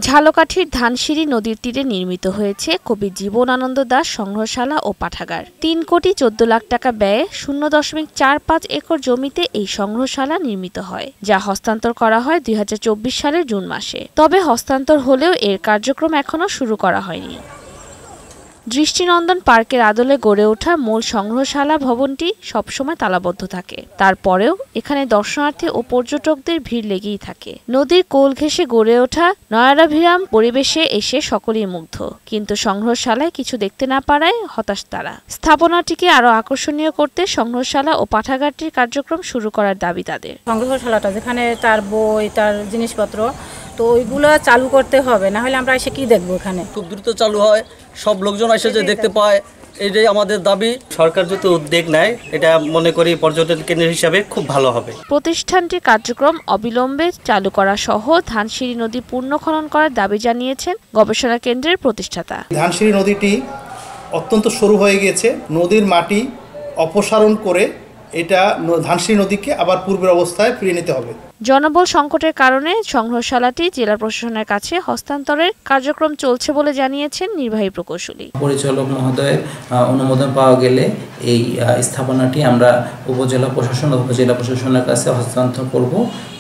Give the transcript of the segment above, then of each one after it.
ঝালকাঠির ধানসিঁড়ি নদীর তীরে নির্মিত হয়েছে কবি জীবনানন্দ দাশ সংগ্রহশালা ও পাঠাগার। ৩,১৪,০০,০০০ টাকা ব্যয়ে ০.৪৫ একর জমিতে এই সংগ্রহশালা নির্মিত হয়, যা হস্তান্তর করা হয় ২০২৪ সালের জুন মাসে। তবে হস্তান্তর হলেও এর কার্যক্রম এখনো শুরু করা হয়নি। দৃষ্টিনন্দন পার্কের আদলে গড়ে ওঠা মূল সংগ্রহশালা ভবনটি সবসময় তালাবদ্ধ থাকে। তারপরেও এখানে দর্শনার্থী ও পর্যটকদের ভিড় লেগেই থাকে। নদীর কোল ঘেঁষে গড়ে ওঠা নয়নাভিরাম পরিবেশে এসে সকলেই মুগ্ধ, কিন্তু সংগ্রহশালায় কিছু দেখতে না পারায় হতাশ তারা। স্থাপনাটিকে আরও আকর্ষণীয় করতে সংগ্রহশালা ও পাঠাগারটির কার্যক্রম শুরু করার দাবি তাদের। সংগ্রহশালাটা যেখানে তার বই, তার জিনিসপত্র, তো ওইগুলো চালু করতে হবে, না হলে আমরা এসে কি দেখবো? এখানে খুব দ্রুত চালু হয়, সব লোকজন এসে যে দেখতে পায়, এটাই আমাদের দাবি। সরকার যদি উদ্যোগ নেয়, এটা মনে করি পর্যটন কেন্দ্র হিসাবে খুব ভালো হবে। প্রতিষ্ঠানটির কার্যক্রম অবিলম্বে চালু করা সহ ধানসিঁড়ি নদী পুনঃখনন করার দাবি জানিয়েছেন গবেষণা কেন্দ্রের প্রতিষ্ঠাতা। ধানসিঁড়ি নদীটি অত্যন্ত সরু হয়ে গিয়েছে। নদীর মাটি অপসারণ করে এটা ধানসিঁড়ি নদীকে আবার পূর্বের অবস্থায় ফিরিয়ে নিতে হবে। জনবল সংকটের কারণে সংগ্রহশালাটি জেলা প্রশাসনের কাছে হস্তান্তরের কার্যক্রম চলছে বলে জানিয়েছেন নির্বাহী প্রকৌশলী। পরিচালক মহোদয়ের অনুমোদন পাওয়া গেলে এই স্থাপনাটি আমরা উপজেলা প্রশাসন ও উপজেলা প্রশাসনের কাছে হস্তান্তর করব।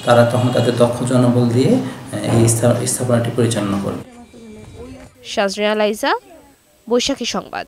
তারা তখন তাদের দক্ষ জনবল দিয়ে এই স্থাপনাটি পরিচালনা করবে। শাজরিয়া লাইজা, বৈশাখী সংবাদ।